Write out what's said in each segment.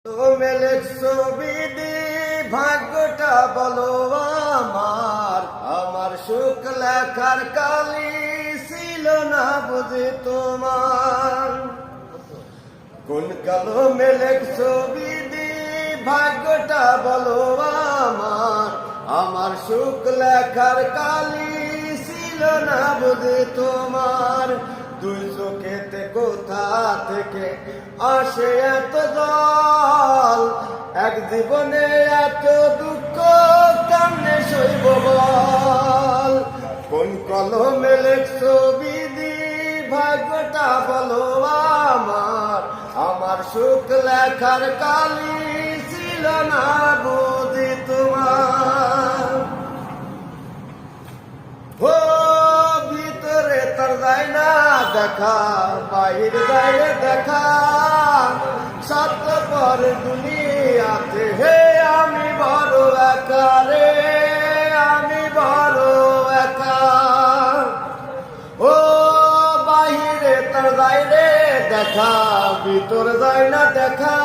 তুমি লিখছো বিধি ভাগ্যটা বলো আমার, আমার সুখ লেখার কালি ছিল না বুঝি তোমার। কোন কলমে লিখছো বিধি ভাগ্যটা বলো আমার, আমার সুখ লেখার কালি ছিল না বুঝি তোমার। দুই চোখেতে কোথা থেকে আসে এত জল, এক জীবনে এত দুঃখ কেমনে সইব বল। কোন কলমে লিখছো বিধি ভাগ্যটা বলো আমার, আমার সুখ লেখার কালি ছিল না বুঝি তোমার। ও ভিতরে তার যায় না দেখা, বাহির যায় দেখা, সত্য পর দুনিয়াতে হে আমি বড় একা রে, আমি বড় একা। ও বাহিরে তার যায় রে দেখা, ভিতর যায় না দেখা,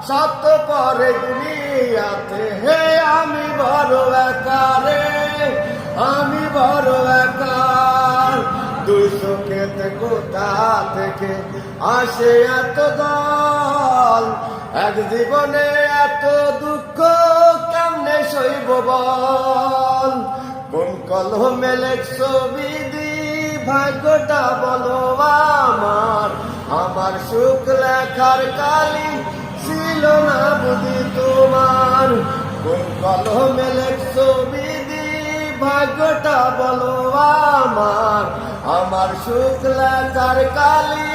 সত্য পরে দুনিয়াতে হে আমি বড় একা রে, আমি বড় একা। দুই চোখেতে কোথা থেকে আসে এত জল, এক জীবনে এত দুঃখ কেমনে সইব বল। কোন কলমে লিখছো বিধি ভাগ্যটা বলো আমার, আমার সুখ লেখার কালি ছিল না বুঝি তোমার। কোন কলমে লিখছো বিধি ভাগ্যটা বলো আমার, আমার সুখ লেখার কালি